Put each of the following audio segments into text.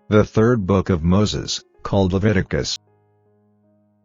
The third book of Moses, called Leviticus.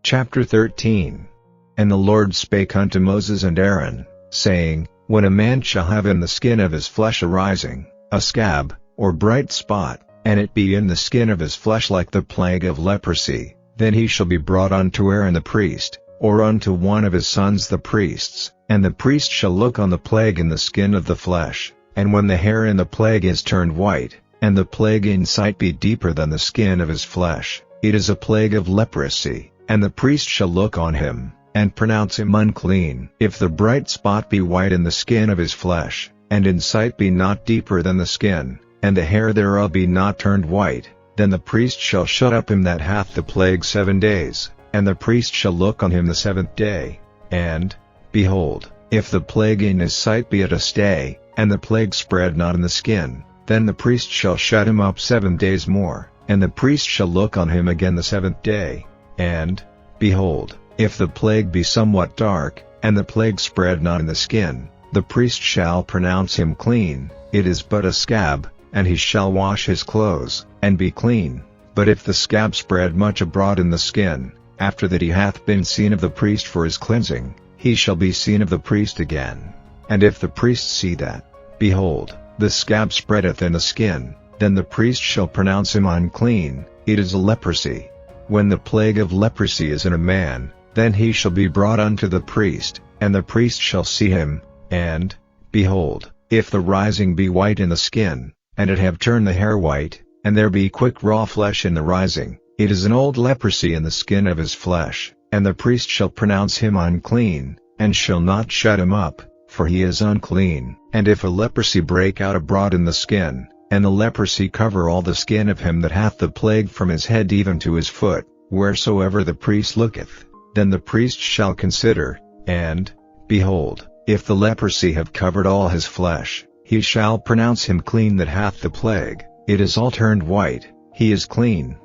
Chapter 13. And the Lord spake unto Moses and Aaron, saying, When a man shall have in the skin of his flesh a rising, a scab, or bright spot, and it be in the skin of his flesh like the plague of leprosy, then he shall be brought unto Aaron the priest, or unto one of his sons the priests, and the priest shall look on the plague in the skin of the flesh, and when the hair in the plague is turned white, and the plague in sight be deeper than the skin of his flesh, it is a plague of leprosy, and the priest shall look on him, and pronounce him unclean. If the bright spot be white in the skin of his flesh, and in sight be not deeper than the skin, and the hair thereof be not turned white, then the priest shall shut up him that hath the plague 7 days, and the priest shall look on him the 7th day. And, behold, if the plague in his sight be at a stay, and the plague spread not in the skin, then the priest shall shut him up 7 days more, and the priest shall look on him again the 7th day. And, behold, if the plague be somewhat dark, and the plague spread not in the skin, the priest shall pronounce him clean, it is but a scab, and he shall wash his clothes, and be clean. But if the scab spread much abroad in the skin, after that he hath been seen of the priest for his cleansing, he shall be seen of the priest again. And if the priest see that, behold, the scab spreadeth in the skin, then the priest shall pronounce him unclean, it is a leprosy. When the plague of leprosy is in a man, then he shall be brought unto the priest, and the priest shall see him. And, behold, if the rising be white in the skin, and it have turned the hair white, and there be quick raw flesh in the rising, it is an old leprosy in the skin of his flesh, and the priest shall pronounce him unclean, and shall not shut him up, for he is unclean. And if a leprosy break out abroad in the skin, and the leprosy cover all the skin of him that hath the plague from his head even to his foot, wheresoever the priest looketh, then the priest shall consider, and, behold, if the leprosy have covered all his flesh, he shall pronounce him clean that hath the plague, it is all turned white, he is clean.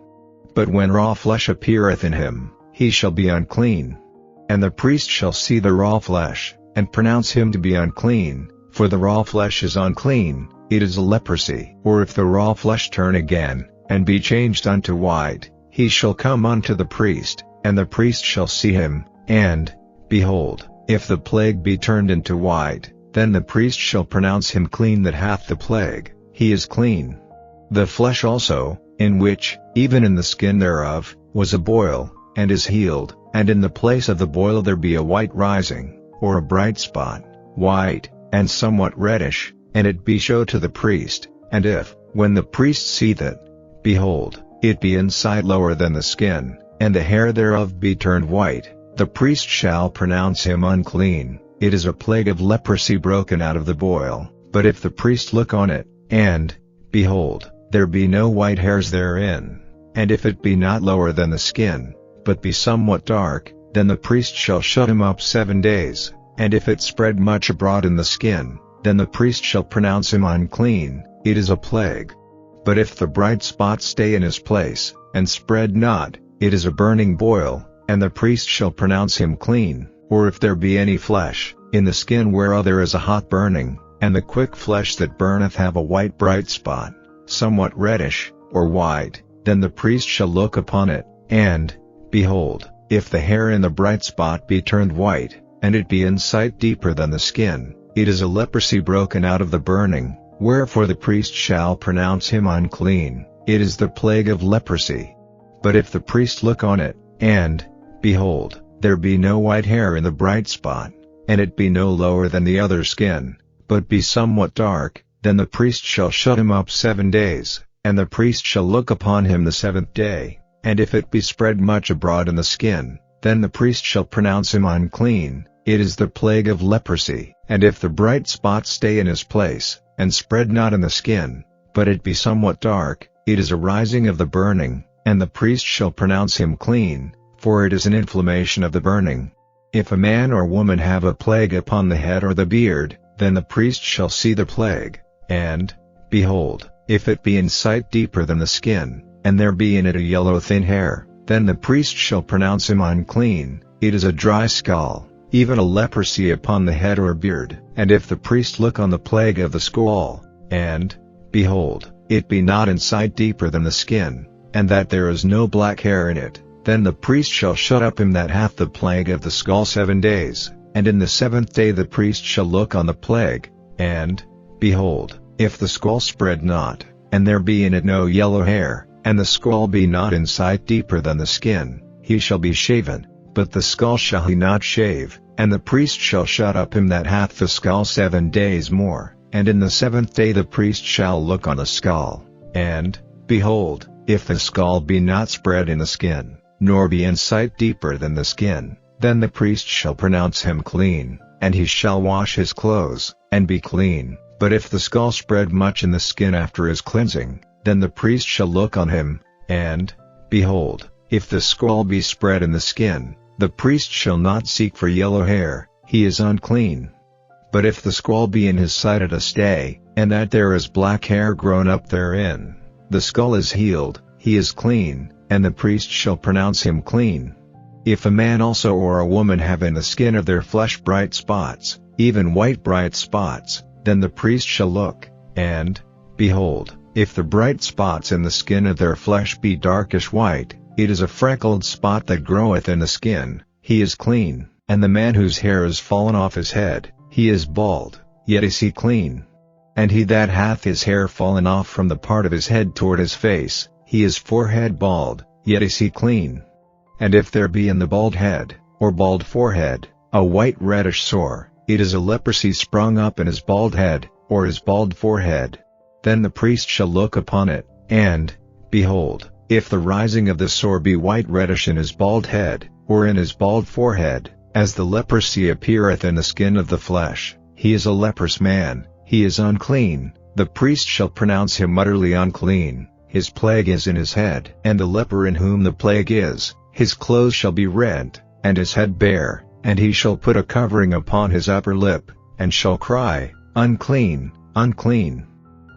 But when raw flesh appeareth in him, he shall be unclean. And the priest shall see the raw flesh, and pronounce him to be unclean, for the raw flesh is unclean, it is a leprosy. Or if the raw flesh turn again, and be changed unto white, he shall come unto the priest, and the priest shall see him. And, behold, if the plague be turned into white, then the priest shall pronounce him clean that hath the plague, he is clean. The flesh also, in which, even in the skin thereof, was a boil, and is healed, and in the place of the boil there be a white rising, or a bright spot, white, and somewhat reddish, and it be showed to the priest. And if, when the priest see that, behold, it be in sight lower than the skin, and the hair thereof be turned white, the priest shall pronounce him unclean, it is a plague of leprosy broken out of the boil. But if the priest look on it, and, behold, there be no white hairs therein, and if it be not lower than the skin, but be somewhat dark, then the priest shall shut him up 7 days. And if it spread much abroad in the skin, then the priest shall pronounce him unclean, it is a plague. But if the bright spot stay in his place, and spread not, it is a burning boil, and the priest shall pronounce him clean. Or if there be any flesh, in the skin whereof there is a hot burning, and the quick flesh that burneth have a white bright spot, somewhat reddish, or white, then the priest shall look upon it. And, behold, if the hair in the bright spot be turned white, and it be in sight deeper than the skin, it is a leprosy broken out of the burning, wherefore the priest shall pronounce him unclean, it is the plague of leprosy. But if the priest look on it, and, behold, there be no white hair in the bright spot, and it be no lower than the other skin, but be somewhat dark, then the priest shall shut him up 7 days, and the priest shall look upon him the 7th day. And if it be spread much abroad in the skin, then the priest shall pronounce him unclean, it is the plague of leprosy. And if the bright spot stay in his place, and spread not in the skin, but it be somewhat dark, it is a rising of the burning, and the priest shall pronounce him clean, for it is an inflammation of the burning. If a man or woman have a plague upon the head or the beard, then the priest shall see the plague. And, behold, if it be in sight deeper than the skin, and there be in it a yellow thin hair, then the priest shall pronounce him unclean, it is a dry skull, even a leprosy upon the head or beard. And if the priest look on the plague of the skull, and, behold, it be not inside deeper than the skin, and that there is no black hair in it, then the priest shall shut up him that hath the plague of the skull 7 days, and in the 7th day the priest shall look on the plague, and, behold, if the skull spread not, and there be in it no yellow hair, and the skull be not inside deeper than the skin, he shall be shaven, but the skull shall he not shave, and the priest shall shut up him that hath the skull 7 days more, and in the 7th day the priest shall look on the skull, and, behold, if the skull be not spread in the skin, nor be in sight deeper than the skin, then the priest shall pronounce him clean, and he shall wash his clothes, and be clean. But if the skull spread much in the skin after his cleansing, then the priest shall look on him, and, behold, if the skull be spread in the skin, the priest shall not seek for yellow hair, he is unclean. But if the skull be in his sight at a stay, and that there is black hair grown up therein, the skull is healed, he is clean, and the priest shall pronounce him clean. If a man also or a woman have in the skin of their flesh bright spots, even white bright spots, then the priest shall look, and, behold, if the bright spots in the skin of their flesh be darkish white, it is a freckled spot that groweth in the skin, he is clean. And the man whose hair is fallen off his head, he is bald, yet is he clean. And he that hath his hair fallen off from the part of his head toward his face, he is forehead bald, yet is he clean. And if there be in the bald head, or bald forehead, a white reddish sore, it is a leprosy sprung up in his bald head, or his bald forehead. Then the priest shall look upon it, and, behold, if the rising of the sore be white reddish in his bald head, or in his bald forehead, as the leprosy appeareth in the skin of the flesh, he is a leprous man, he is unclean, the priest shall pronounce him utterly unclean, his plague is in his head. And the leper in whom the plague is, his clothes shall be rent, and his head bare, and he shall put a covering upon his upper lip, and shall cry, Unclean, unclean.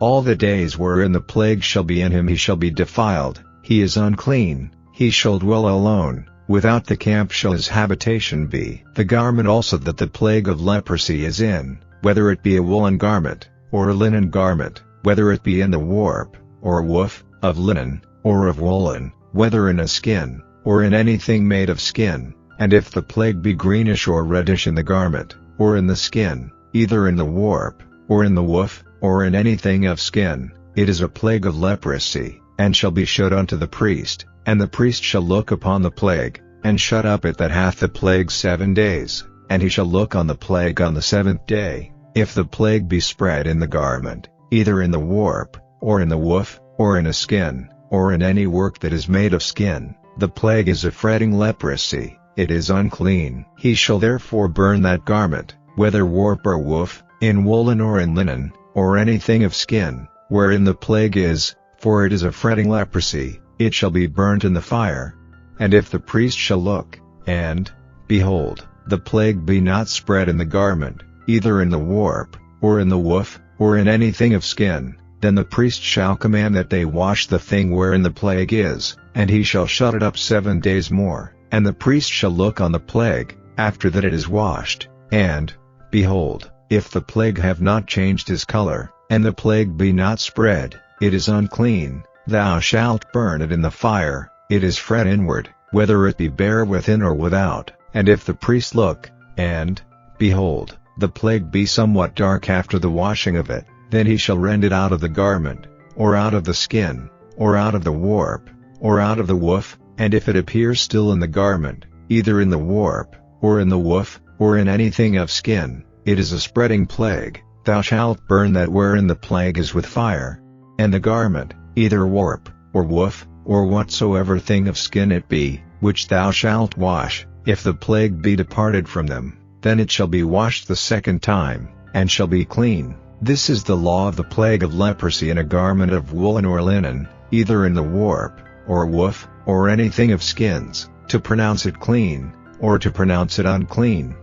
All the days wherein the plague shall be in him he shall be defiled, he is unclean, he shall dwell alone, without the camp shall his habitation be. The garment also that the plague of leprosy is in, whether it be a woolen garment, or a linen garment, whether it be in the warp, or woof, of linen, or of woolen, whether in a skin, or in anything made of skin, and if the plague be greenish or reddish in the garment, or in the skin, either in the warp, or in the woof, or in anything of skin, it is a plague of leprosy, and shall be showed unto the priest, and the priest shall look upon the plague, and shut up it that hath the plague 7 days, and he shall look on the plague on the 7th day. If the plague be spread in the garment, either in the warp, or in the woof, or in a skin, or in any work that is made of skin, the plague is a fretting leprosy, it is unclean. He shall therefore burn that garment, whether warp or woof, in woolen or in linen, or anything of skin, wherein the plague is, for it is a fretting leprosy, it shall be burnt in the fire. And if the priest shall look, and, behold, the plague be not spread in the garment, either in the warp, or in the woof, or in anything of skin, then the priest shall command that they wash the thing wherein the plague is, and he shall shut it up 7 days more, and the priest shall look on the plague, after that it is washed, and, behold, if the plague have not changed his color, and the plague be not spread, it is unclean, thou shalt burn it in the fire, it is fret inward, whether it be bare within or without. And if the priest look, and, behold, the plague be somewhat dark after the washing of it, then he shall rend it out of the garment, or out of the skin, or out of the warp, or out of the woof, and if it appear still in the garment, either in the warp, or in the woof, or in anything of skin, it is a spreading plague, thou shalt burn that wherein the plague is with fire. And the garment, either warp, or woof, or whatsoever thing of skin it be, which thou shalt wash, if the plague be departed from them, then it shall be washed the 2nd time, and shall be clean. This is the law of the plague of leprosy in a garment of woolen or linen, either in the warp, or woof, or anything of skins, to pronounce it clean, or to pronounce it unclean.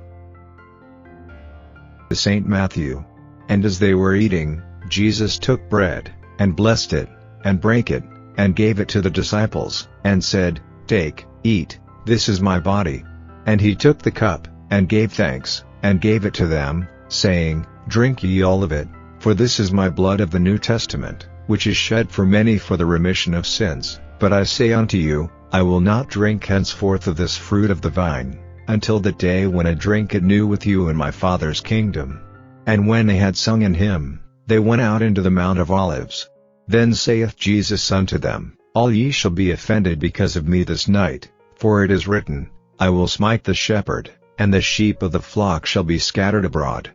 St. Matthew. And as they were eating, Jesus took bread, and blessed it, and brake it, and gave it to the disciples, and said, Take, eat, this is my body. And he took the cup, and gave thanks, and gave it to them, saying, Drink ye all of it, for this is my blood of the New Testament, which is shed for many for the remission of sins. But I say unto you, I will not drink henceforth of this fruit of the vine, until that day when I drink it new with you in my Father's kingdom. And when they had sung an hymn, they went out into the Mount of Olives. Then saith Jesus unto them, All ye shall be offended because of me this night, for it is written, I will smite the shepherd, and the sheep of the flock shall be scattered abroad.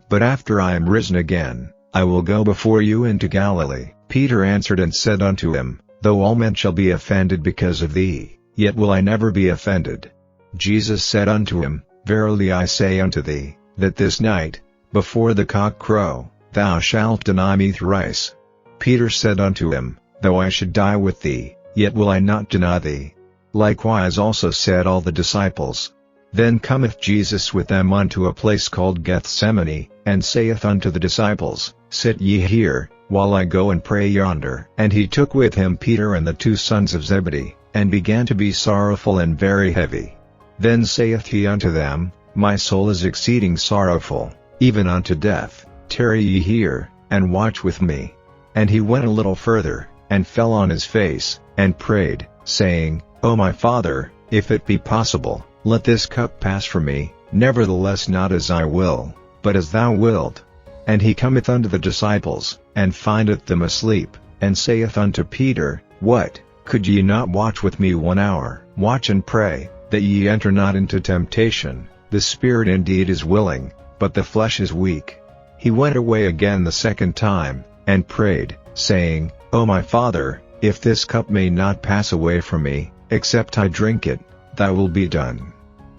But after I am risen again, I will go before you into Galilee. Peter answered and said unto him, Though all men shall be offended because of thee, yet will I never be offended. Jesus said unto him, Verily I say unto thee, that this night, before the cock crow, thou shalt deny me thrice. Peter said unto him, Though I should die with thee, yet will I not deny thee. Likewise also said all the disciples. Then cometh Jesus with them unto a place called Gethsemane, and saith unto the disciples, Sit ye here, while I go and pray yonder. And he took with him Peter and the 2 sons of Zebedee, and began to be sorrowful and very heavy. Then saith he unto them, My soul is exceeding sorrowful, even unto death. Tarry ye here, and watch with me. And he went a little further, and fell on his face, and prayed, saying, O my Father, if it be possible, let this cup pass from me, nevertheless not as I will, but as thou wilt. And he cometh unto the disciples, and findeth them asleep, and saith unto Peter, What, could ye not watch with me 1 hour? Watch and pray, that ye enter not into temptation. The spirit indeed is willing, but the flesh is weak. He went away again the 2nd time, and prayed, saying, O my Father, if this cup may not pass away from me, except I drink it, thy will be done.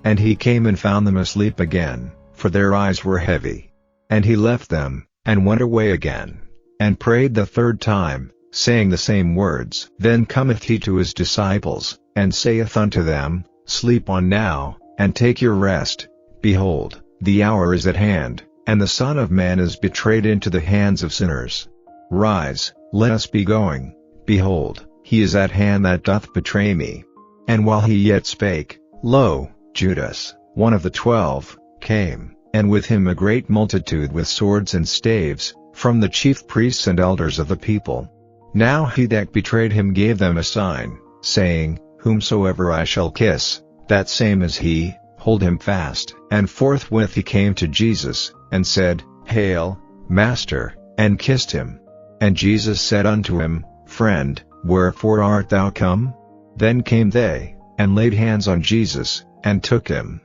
And he came and found them asleep again, for their eyes were heavy. And he left them, and went away again, and prayed the 3rd time, saying the same words. Then cometh he to his disciples, and saith unto them, Sleep on now, and take your rest. Behold, the hour is at hand, and the Son of Man is betrayed into the hands of sinners. Rise, let us be going. Behold, he is at hand that doth betray me. And while he yet spake, lo, Judas, one of the 12, came, and with him a great multitude with swords and staves, from the chief priests and elders of the people. Now he that betrayed him gave them a sign, saying, Whomsoever I shall kiss, that same is he, hold him fast. And forthwith he came to Jesus, and said, Hail, Master, and kissed him. And Jesus said unto him, Friend, wherefore art thou come? Then came they, and laid hands on Jesus, and took him.